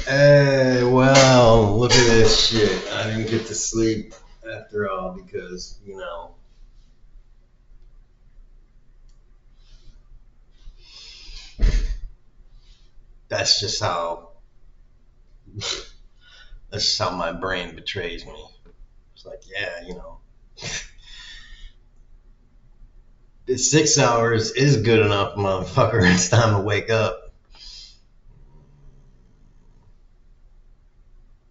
Well, look at this shit. I didn't get to sleep after all because, that's just how that's just how my brain betrays me. It's like, it's 6 hours is good enough, motherfucker. It's time to wake up.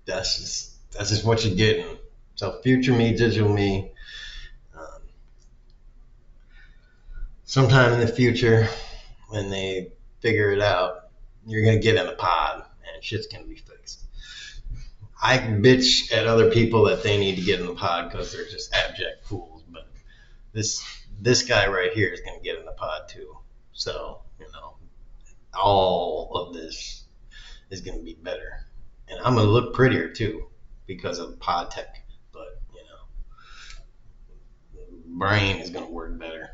That's just what you're getting. So future me, digital me. Um, Sometime in the future, when they figure it out, you're gonna get in a pod and shit's gonna be fixed. I bitch at other people that they need to get in the pod because they're just abject fools, but this this guy right here is gonna get in the pod too. So all of this is gonna be better, and I'm gonna look prettier too because of pod tech. But brain is gonna work better.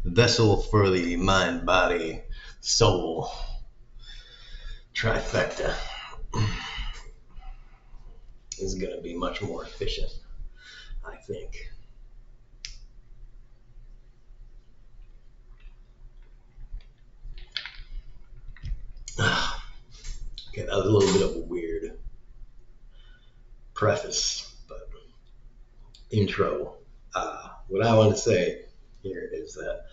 The vessel for the mind, body, soul trifecta is going to be much more efficient, I think. Okay, that was a little bit of a weird preface, but intro. What I want to say here is that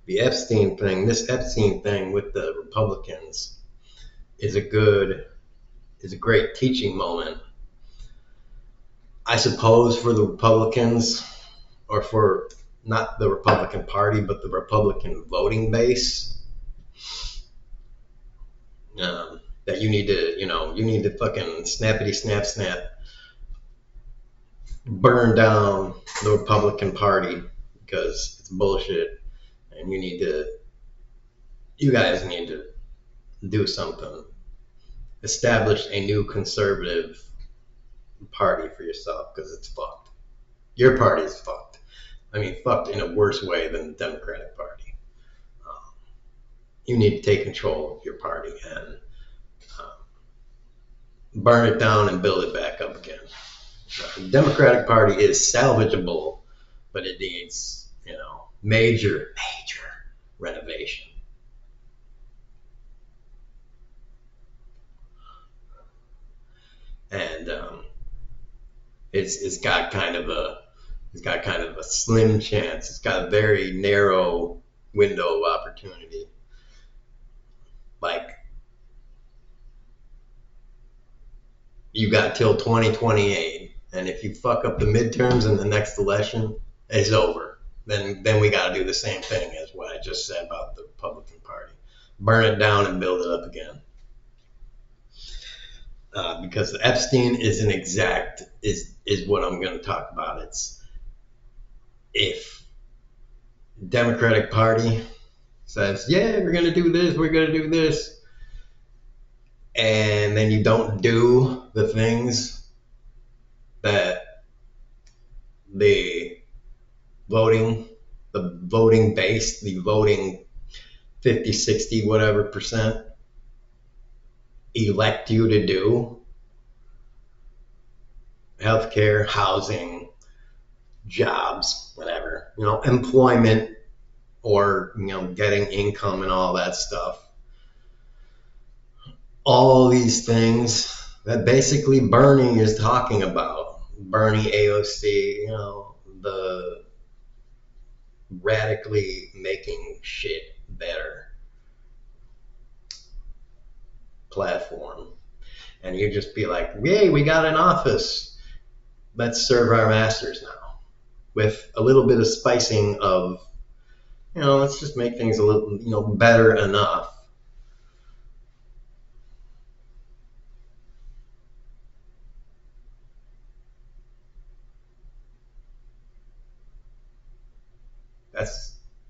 the Epstein thing, this Epstein thing with the Republicans, is a great teaching moment, I suppose, for the Republicans, or for not the Republican Party, but the Republican voting base. That you need to fucking snappity snap, burn down the Republican Party because it's bullshit, and you guys need to do something. Establish a new conservative party for yourself because it's fucked. Your party is fucked. I mean, fucked in a worse way than the Democratic Party. You need to take control of your party and burn it down and build it back up again. The Democratic Party is salvageable, but it needs, major renovation. And it's got kind of a slim chance. It's got a very narrow window of opportunity. Like, you got till 2028, and if you fuck up the midterms in the next election, it's over. Then we got to do the same thing as what I just said about the Republican Party. Burn it down and build it up again. Because Epstein is what I'm going to talk about. It's if Democratic Party says, yeah, we're going to do this, and then you don't do the things that the voting base, the voting 50, 60, whatever percent elect you to do, healthcare, housing, jobs, whatever, employment, or getting income and all that stuff. All these things that basically Bernie is talking about. Bernie, AOC, the radically making shit better platform. And you just be like, yay, we got an office. Let's serve our masters now. With a little bit of spicing of, let's just make things a little, better enough.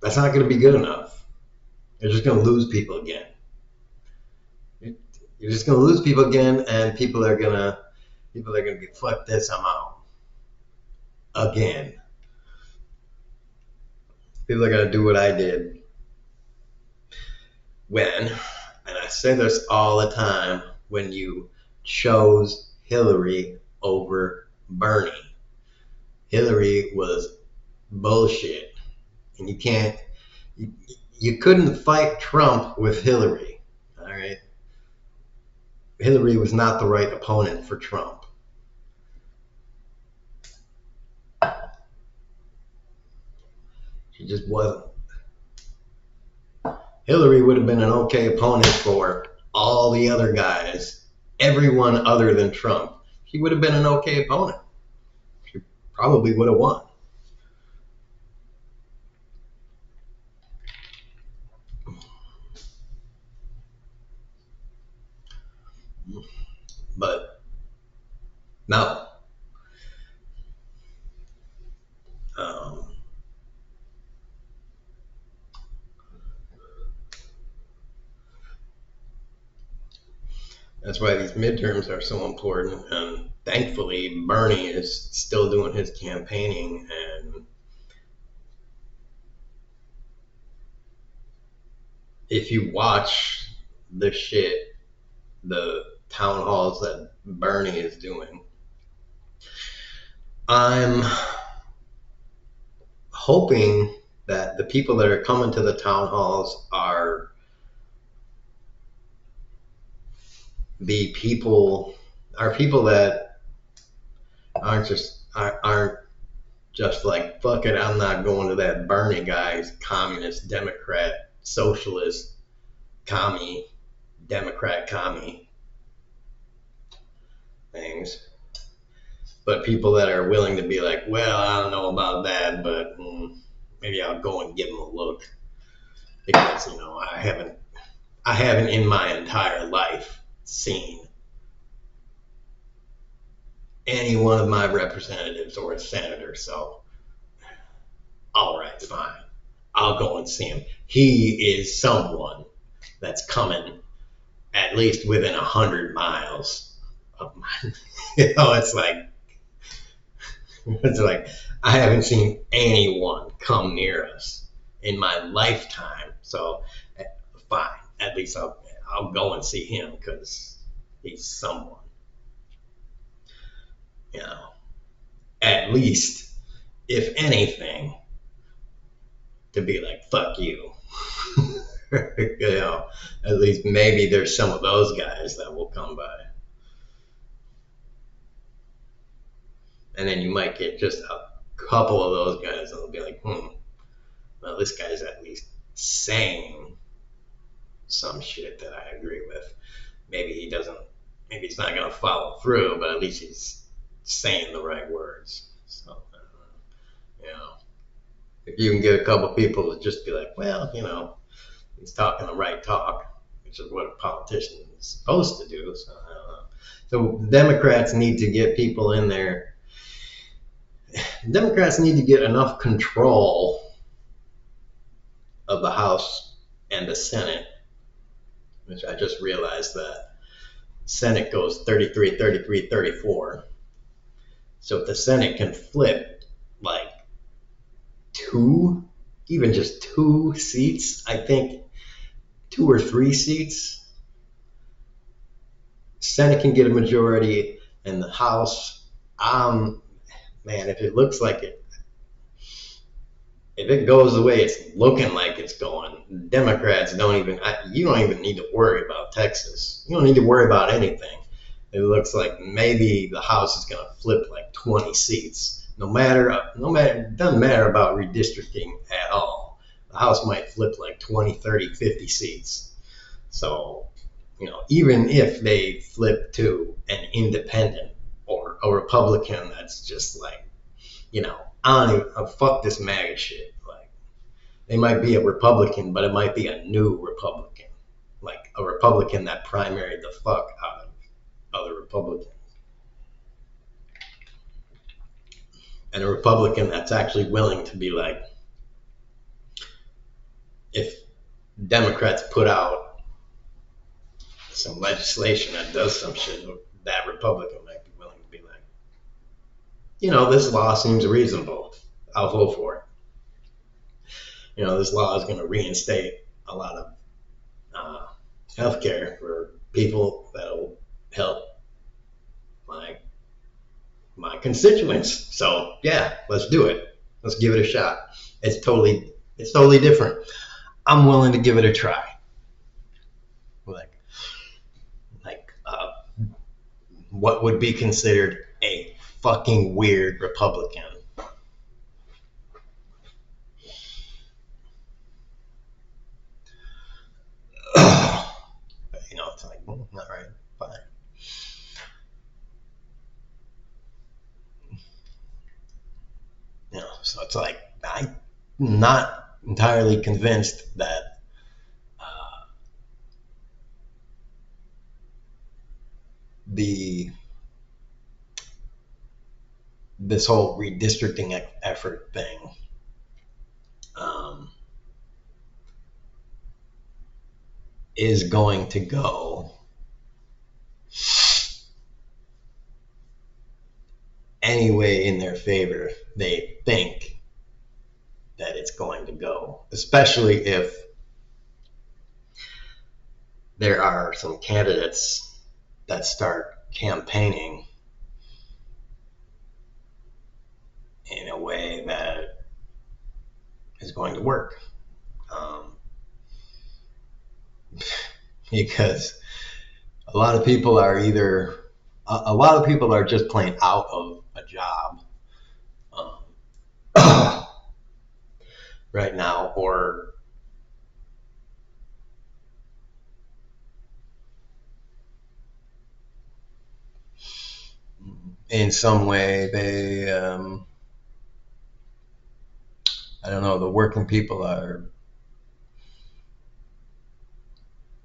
That's not going to be good enough. You're just going to lose people again. You're just going to lose people again, and people are going to be, fuck this, I'm out. again. People are gonna do what I did when, and I say this all the time, when you chose Hillary over Bernie. Hillary was bullshit, and you, you couldn't fight Trump with Hillary. All right, Hillary was not the right opponent for Trump. She just wasn't. Hillary would have been an okay opponent for all the other guys, everyone other than Trump. She would have been an okay opponent. She probably would have won. But no. Um, that's why these midterms are so important. And thankfully, Bernie is still doing his campaigning. And if you watch the shit, the town halls that Bernie is doing, I'm hoping that the people that are coming to the town halls are people that aren't just like, fuck it, I'm not going to that Bernie guy's communist, Democrat, socialist, commie, Democrat, commie things. But people that are willing to be like, well, I don't know about that, but maybe I'll go and give them a look. Because, I haven't in my entire life seen any one of my representatives or a senator. So, all right, fine. I'll go and see him. He is someone that's coming at least within 100 miles of mine. It's like I haven't seen anyone come near us in my lifetime. So fine, at least I'll go and see him because he's someone. You know, at least if anything, to be like, fuck you. At least maybe there's some of those guys that will come by. And then you might get just a couple of those guys that'll be like, well, this guy's at least saying some shit that I agree with. Maybe he's not going to follow through, but at least he's saying the right words. So, if you can get a couple people to just be like, well, he's talking the right talk, which is what a politician is supposed to do. So, I don't know. So, Democrats need to get people in there. Democrats need to get enough control of the House and the Senate, which I just realized that Senate goes 33, 33, 34. So if the Senate can flip like even just 2 seats, I think 2 or 3 seats, Senate can get a majority, and the House, man, if it looks like it, if it goes the way it's looking like it's going, Democrats you don't even need to worry about Texas. You don't need to worry about anything. It looks like maybe the House is going to flip like 20 seats. No matter, it doesn't matter about redistricting at all. The House might flip like 20, 30, 50 seats. So, even if they flip to an independent or a Republican that's just like, fuck this MAGA shit. Like, they might be a Republican, but it might be a new Republican. Like a Republican that primaried the fuck out of other Republicans. And a Republican that's actually willing to be like, if Democrats put out some legislation that does some shit, that Republican might be willing to be like, this law seems reasonable. I'll vote for it. This law is going to reinstate a lot of health care for people that'll help my my constituents. So yeah, let's do it. Let's give it a shot. It's totally different. I'm willing to give it a try. Like what would be considered a fucking weird Republican. It's like, all right, fine. So it's like I'm not entirely convinced that the this whole redistricting effort thing is going to go any way in their favor they think that it's going to go, especially if there are some candidates that start campaigning in a way that is going to work. Because a lot of people are just plain out of a job right now, or in some way they I don't know, the working people are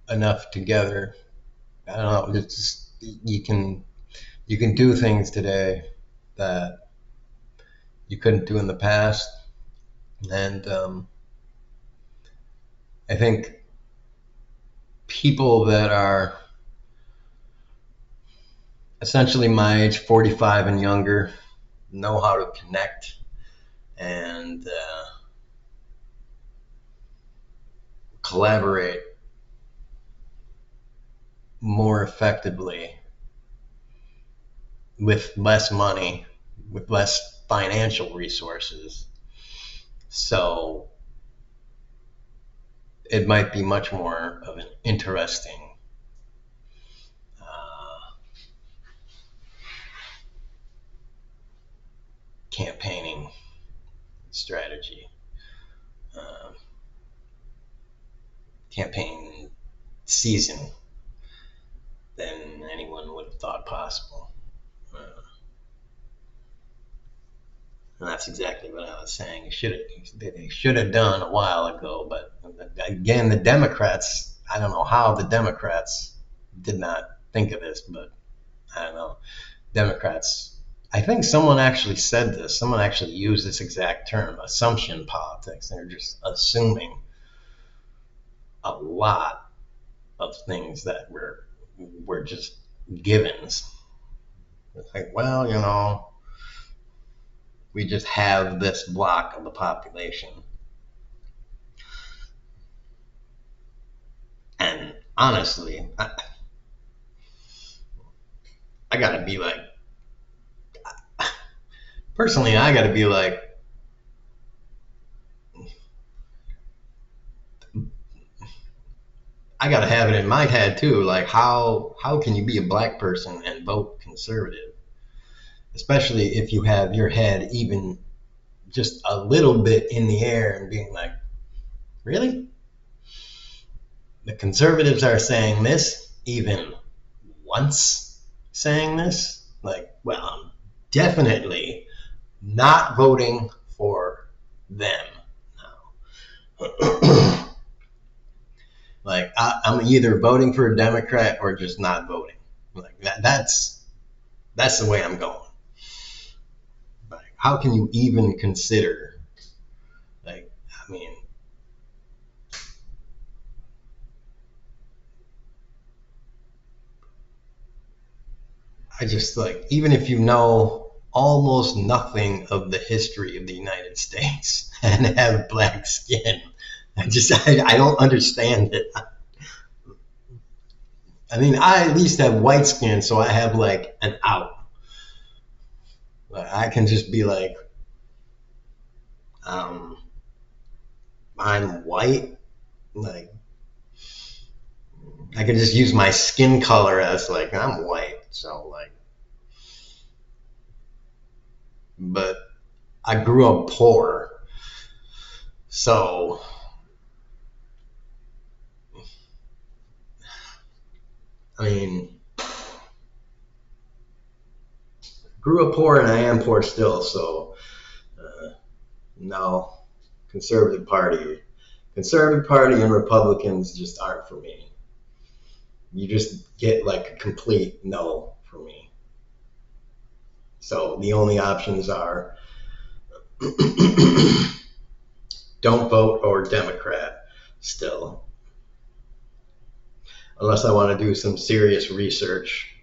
enough together. I don't know, it's just, you can do things today that you couldn't do in the past. And I think people that are essentially my age, 45 and younger, know how to connect and collaborate more effectively with less money, with less financial resources. So it might be much more of an interesting campaigning strategy, campaign season than anyone would have thought possible. And that's exactly what I was saying. They should have done a while ago. But again, the Democrats, I don't know how the Democrats did not think of this, but I don't know. Democrats, I think someone actually said this. Someone actually used this exact term, assumption politics. They're just assuming a lot of things that were just givens. It's like, well, we just have this block of the population. And honestly, I gotta be like, personally, I gotta be like, I gotta have it in my head too. Like, how can you be a black person and vote conservative? Especially if you have your head even just a little bit in the air and being like, really? The conservatives are saying this, even once saying this? Like, well, I'm definitely not voting for them now. Like, I'm either voting for a Democrat or just not voting. Like that's the way I'm going. Like, how can you even consider? Like, I mean, I just like, even if you know almost nothing of the history of the United States and have black skin. I don't understand it. I mean, I at least have white skin, so I have like an out. Like, I can just be like, um, I'm white. Like, I can just use my skin color as like, I'm white. So like, but I grew up poor. So, I mean, grew up poor and I am poor still. So, no, conservative party. Conservative party and Republicans just aren't for me. You just get like a complete no for me. So the only options are don't vote or Democrat still. Unless I want to do some serious research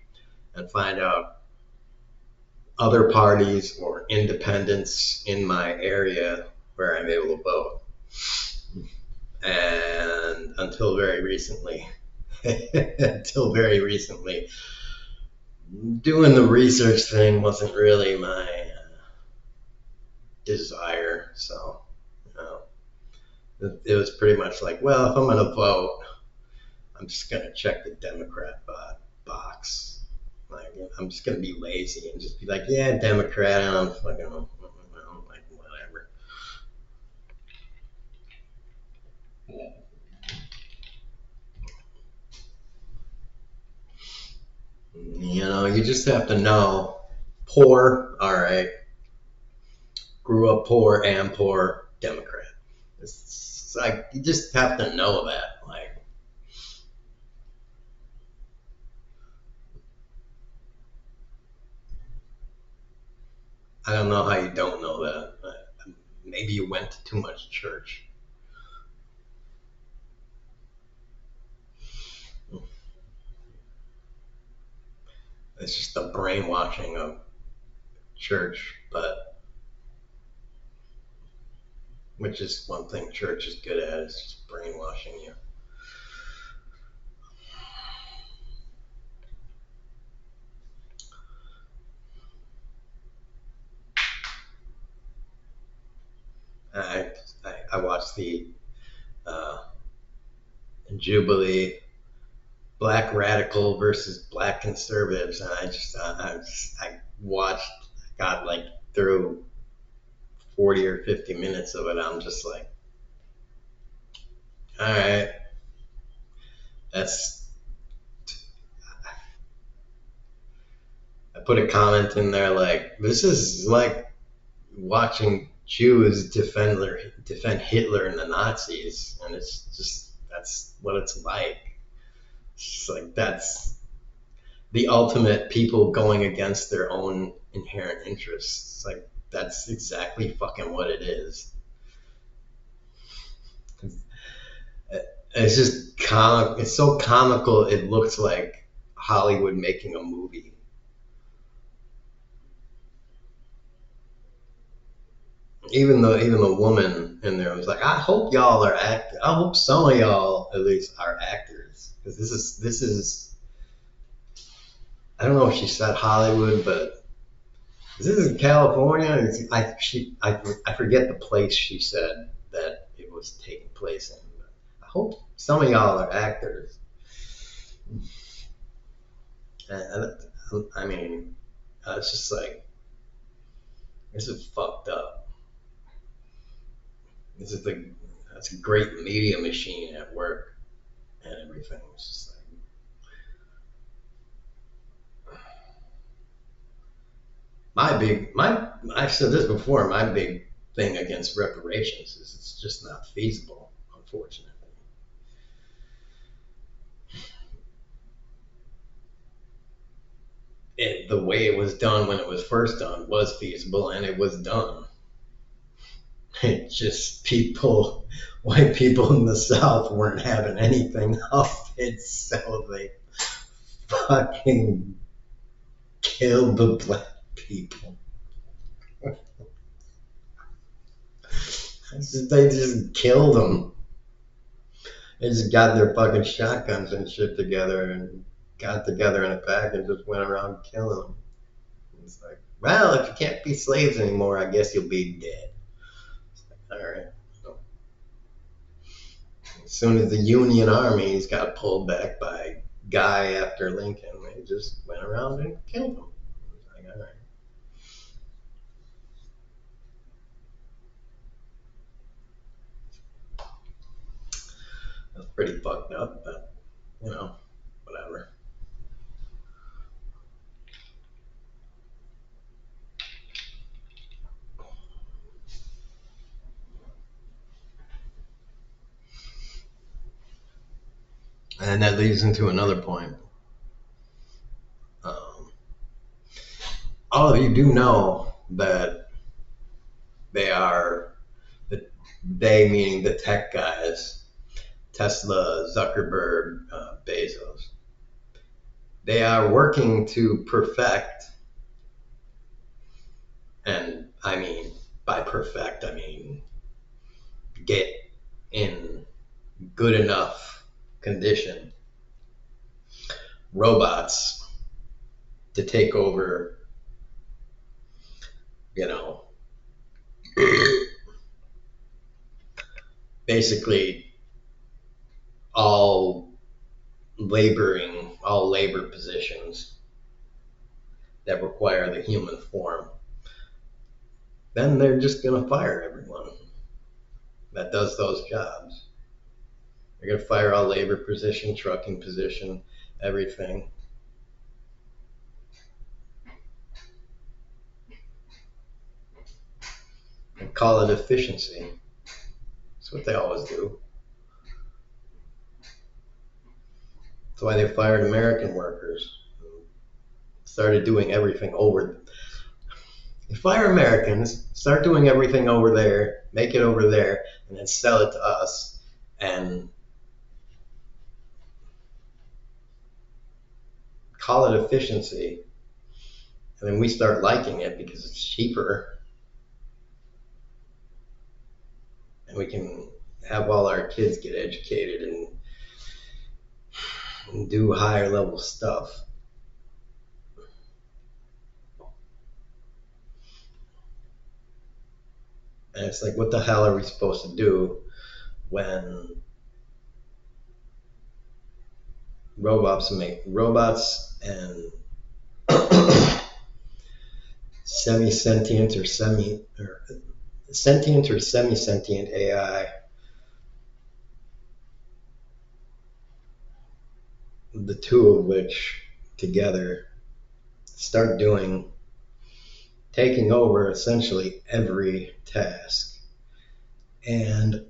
and find out other parties or independents in my area where I'm able to vote. And until very recently, doing the research thing wasn't really my desire. So, it was pretty much like, well, if I'm going to vote, I'm just going to check the Democrat box. Like, I'm just going to be lazy and just be like, yeah, Democrat, and I'm fucking, like, whatever. You just have to know. Poor, all right. Grew up poor, am poor, Democrat. It's like, you just have to know that. Like, I don't know how you don't know that. Maybe you went to too much church. It's just the brainwashing of church, but which is one thing church is good at, is just brainwashing you. I watched the Jubilee, black radical versus black conservatives, and I watched, got like through 40 or 50 minutes of it. I'm just like, all right, that's. I put a comment in there like, this is like watching Jews defend Hitler and the Nazis, and it's just, that's what it's like. It's like, that's the ultimate people going against their own inherent interests. It's like, that's exactly fucking what it is. It's just it's so comical. It looks like Hollywood making a movie. Even the woman in there was like, I hope y'all are actors. I hope some of y'all at least are actors, because this is. I don't know if she said Hollywood, but this is in California. I forget the place she said that it was taking place in. But I hope some of y'all are actors. I mean, it's just like, this is fucked up. That's a great media machine at work and everything. It's just like, I've said this before, my big thing against reparations is it's just not feasible, unfortunately. The way it was done when it was first done was feasible, and it was done. It just white people in the South weren't having anything of it, so they fucking killed the black people. They just killed them. They just got their fucking shotguns and shit together and got together in a pack and just went around killing them. It's like, well, if you can't be slaves anymore, I guess you'll be dead. It's like, all right. So, as soon as the Union armies got pulled back by Guy after Lincoln, they just went around and killed them. It's like, all right. That's pretty fucked up, but whatever. And that leads into another point. All of you do know that they meaning the tech guys, Tesla, Zuckerberg, Bezos, they are working to perfect, and I mean, by perfect, I mean get in good enough condition robots to take over, basically all labor positions that require the human form. Then they're just going to fire everyone that does those jobs. They're going to fire all labor position, trucking position, everything. And call it efficiency. That's what they always do. That's why they fired American workers. Started doing everything over. They fire Americans, start doing everything over there, make it over there, and then sell it to us. And call it efficiency. And then we start liking it because it's cheaper. And we can have all our kids get educated and do higher level stuff. And it's like, what the hell are we supposed to do when robots and sentient or semi-sentient AI, the two of which together start taking over essentially every task. And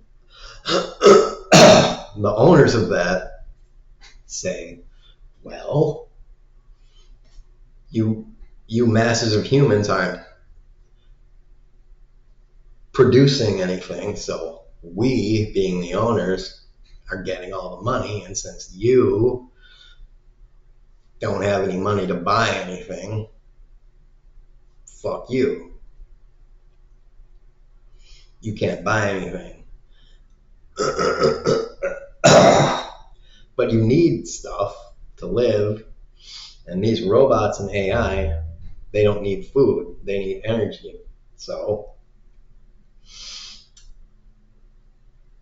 the owners of that say, well, you masses of humans aren't producing anything, so we, being the owners, are getting all the money, and since you don't have any money to buy anything, fuck you. You can't buy anything. But you need stuff to live, and these robots and AI, they don't need food, they need energy. So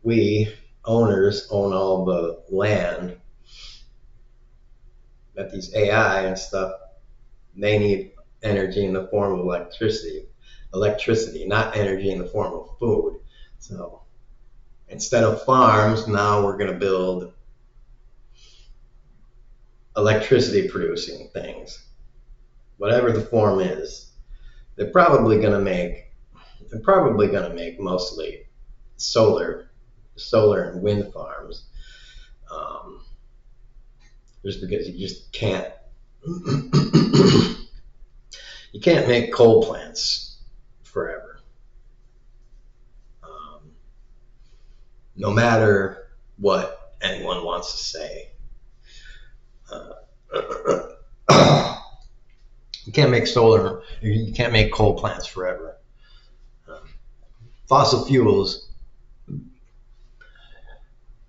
we owners own all the land that these AI and stuff, they need energy in the form of electricity, not energy in the form of food. So instead of farms, now we're going to build electricity producing things. Whatever the form is, they're probably going to make mostly solar and wind farms. Just because you just can't you can't make coal plants forever. No matter what anyone wants to say. You can't make coal plants forever. fossil fuels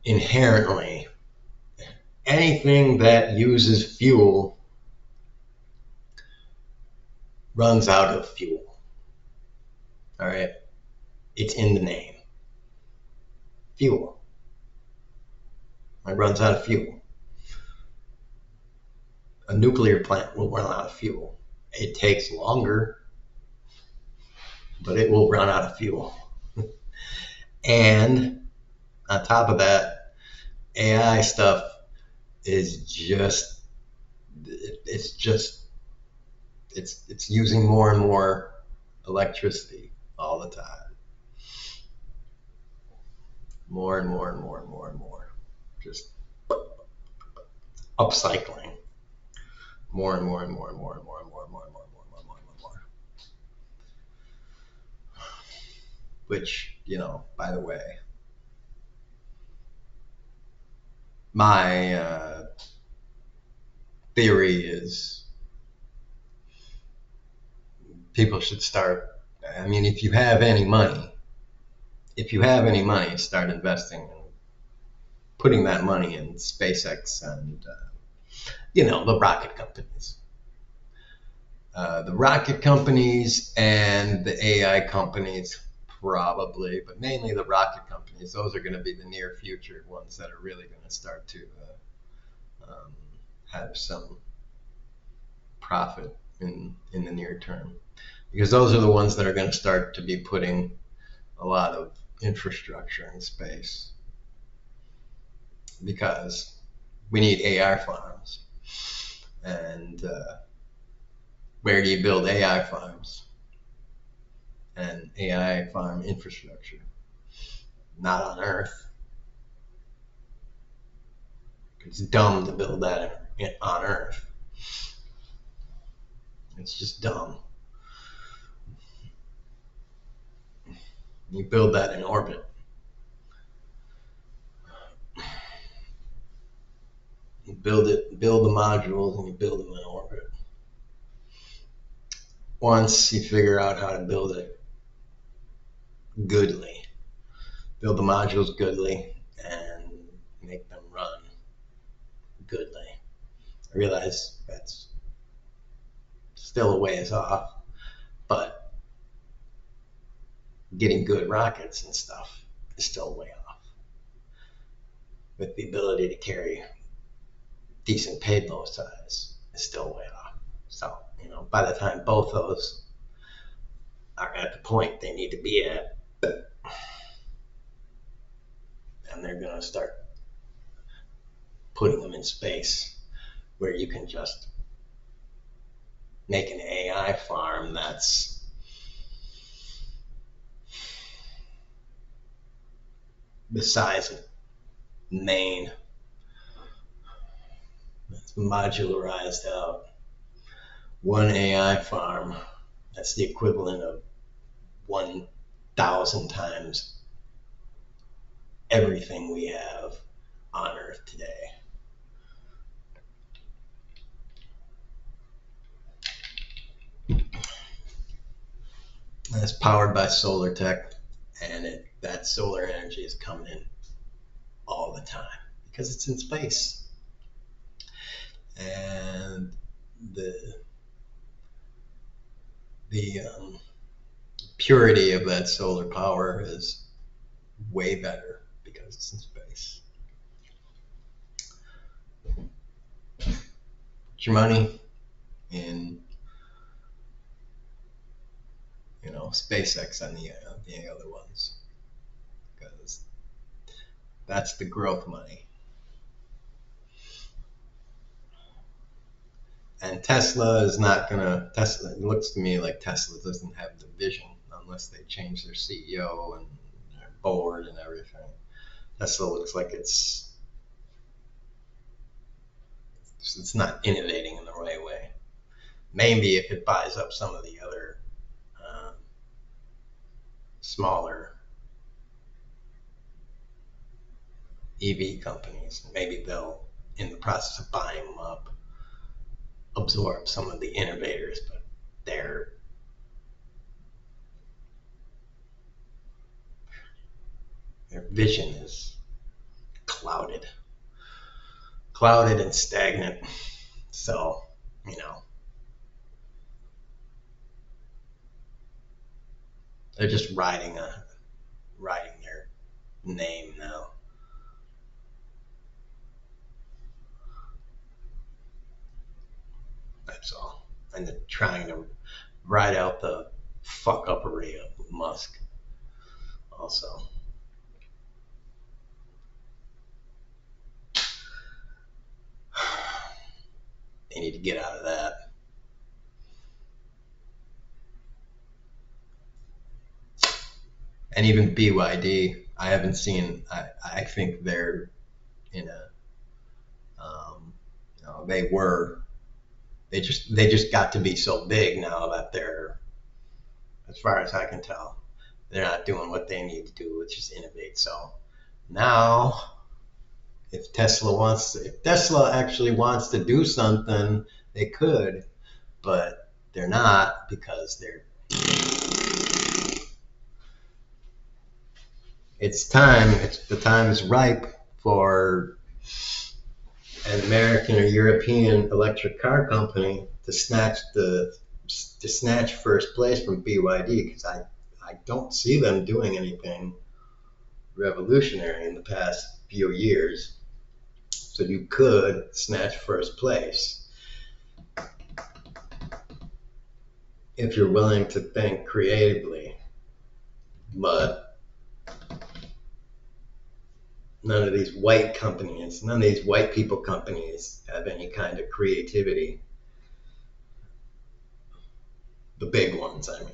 inherently, anything that uses fuel runs out of fuel. All right? It's in the name. Fuel. It runs out of fuel. A nuclear plant will run out of fuel. It takes longer, but it will run out of fuel. And on top of that, AI stuff is just it's using more and more electricity all the time. More and more and more and more and more. Just upcycling. More and more and more and more and more and more and more and more and more and more and more and more. Which, by the way, my theory is people should start. I mean, if you have any money, start investing and putting that money in SpaceX and the rocket companies. The rocket companies and the AI companies probably, but mainly the rocket companies. Those are going to be the near future ones that are really going to start to have some profit in the near term, because those are the ones that are going to start to be putting a lot of infrastructure in space, because we need AI farms. And where do you build AI farms and AI farm infrastructure? Not on Earth. It's dumb to build that on Earth. It's just dumb. You build that in orbit. You build the modules, and you build them in orbit. Once you figure out how to build it goodly, build the modules goodly, and make them run goodly. I realize that's still a ways off, but getting good rockets and stuff is still way off. With the ability to carry decent payload size is still way off. So, by the time both those are at the point they need to be at, and they're going to start putting them in space where you can just make an AI farm that's the size of Maine. It's modularized out. One AI farm, that's the equivalent of 1,000 times everything we have on Earth today. And it's powered by solar tech, and that solar energy is coming in all the time because it's in space. And the purity of that solar power is way better because it's in space. Put your money in, SpaceX and the other ones, because that's the growth money. And Tesla is not gonna. Tesla, it looks to me like Tesla doesn't have the vision unless they change their CEO and their board and everything. Tesla looks like it's not innovating in the right way. Maybe if it buys up some of the other smaller EV companies, maybe they'll, in the process of buying them up, absorb some of the innovators, but their vision is clouded, clouded and stagnant. So, you know, they're just riding their name now. That's all. And they're trying to ride out the fuck uppery of Musk also. They need to get out of that. And even BYD, I haven't seen. I think they're in a. They were. They just got to be so big now that they're, as far as I can tell, they're not doing what they need to do, which is innovate. So now, if Tesla actually wants to do something, they could, but they're not because they're. It's time. The time is ripe for an American or European electric car company to snatch first place from BYD, because I don't see them doing anything revolutionary in the past few years. So you could snatch first place if you're willing to think creatively, but none of these white people companies have any kind of creativity. The big ones, I mean.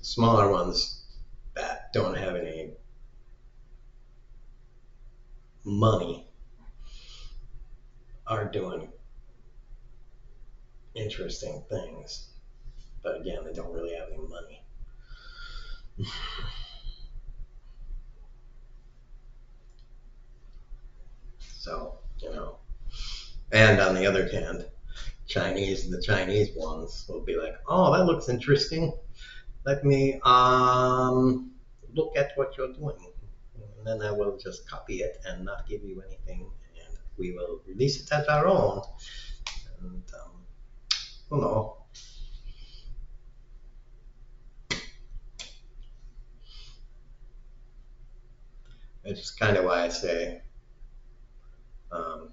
Smaller ones that don't have any money are doing interesting things. But again, they don't really have any money. So, and on the other hand, the Chinese ones will be like, oh, that looks interesting. Let me look at what you're doing. And then I will just copy it and not give you anything. And we will release it as our own. And, I don't know. It's just kind of why I say um,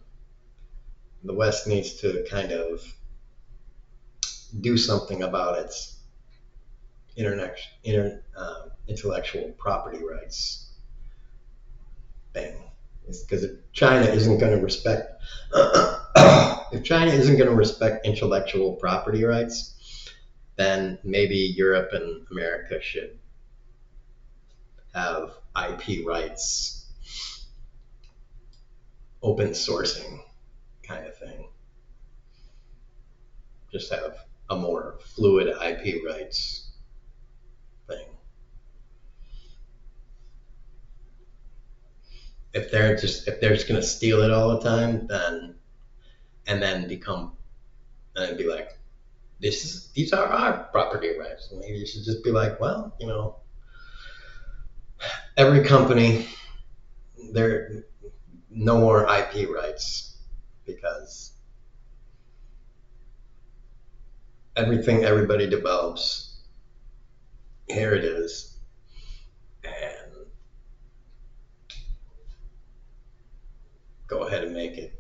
the West needs to kind of do something about its intellectual property rights thing. Because if China isn't going to respect intellectual property rights, then maybe Europe and America should have IP rights, open sourcing kind of thing. Just have a more fluid IP rights thing. If they're just going to steal it all the time, then become and be like, these are our property rights. Maybe you should just be like, well, every company, there no more IP rights, because everything everybody develops, here it is, and go ahead and make it.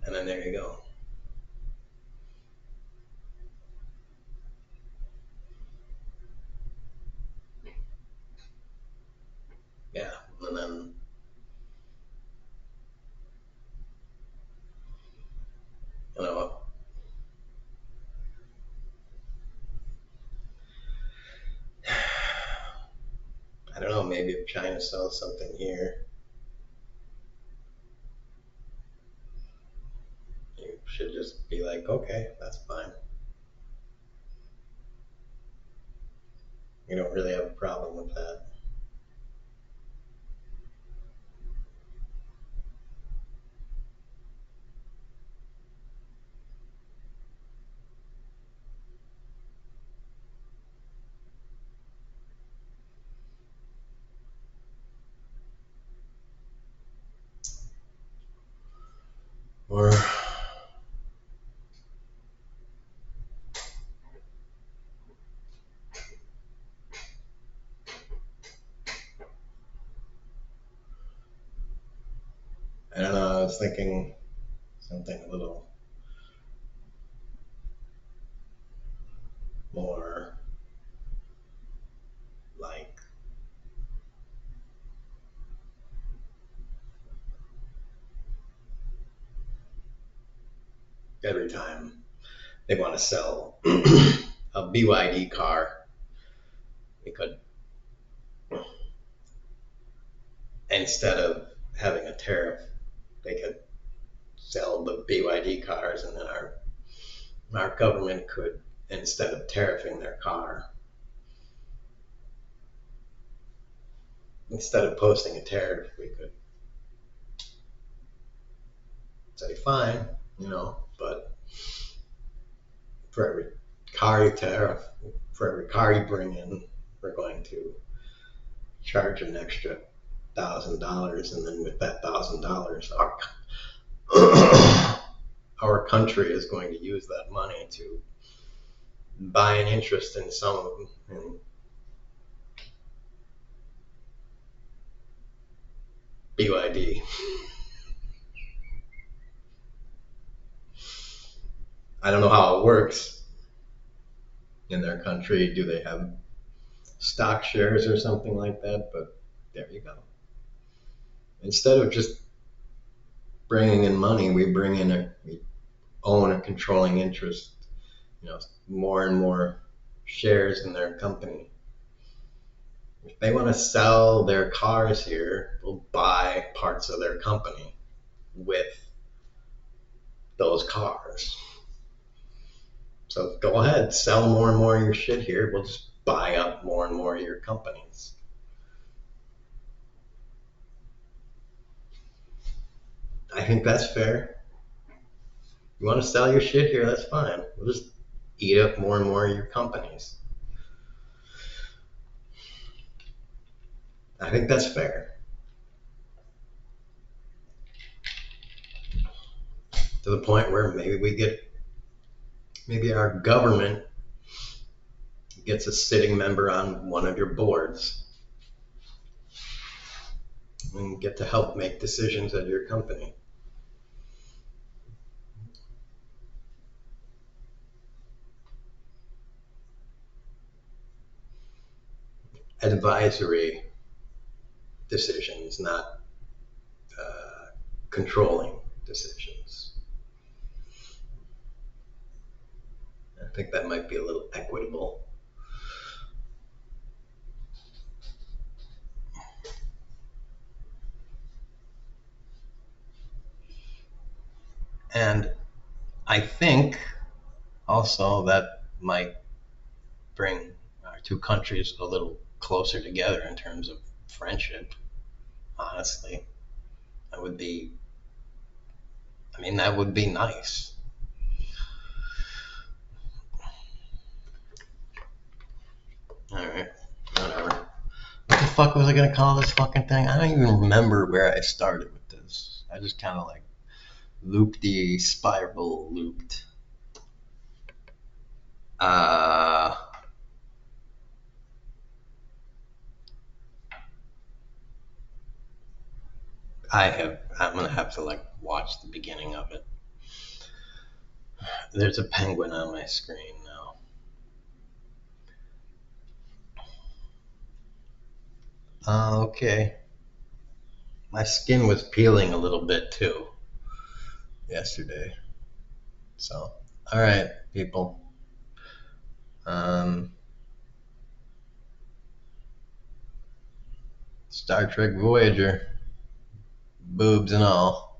And then there you go. Yeah, and then you know I don't know, maybe if China sells something here, you should just be like, okay, that's fine. We don't really have a problem with that. Or I don't know, I was thinking something a little more like every time they want to sell a BYD car, they could, instead of having a tariff, they could sell the BYD cars, and then our government could, instead of tariffing their car, instead of posting a tariff, we could say fine, but for every car you tariff, for every car you bring in, we're going to charge an extra $1,000, and then with that $1,000, our country is going to use that money to buy an interest in some of them. And BYD. I don't know how it works in their country. Do they have stock shares or something like that? But there you go. Instead of just bringing in money, we own a controlling interest, more and more shares in their company. If they want to sell their cars here, we'll buy parts of their company with those cars. So go ahead, sell more and more of your shit here. We'll just buy up more and more of your companies. I think that's fair. You want to sell your shit here, that's fine. We'll just eat up more and more of your companies. I think that's fair. To the point where maybe our government gets a sitting member on one of your boards and get to help make decisions at your company. Advisory decisions, not controlling decisions. I think that might be a little equitable. And I think also that might bring our two countries a little closer together in terms of friendship. Honestly, that would be nice. All right, whatever. What the fuck was I gonna call this fucking thing? I don't even remember where I started with this. I just kind of like spiral looped. I'm gonna have to like watch the beginning of it. There's a penguin on my screen now. Okay. My skin was peeling a little bit too yesterday. So, all right, people. Star Trek Voyager, boobs and all.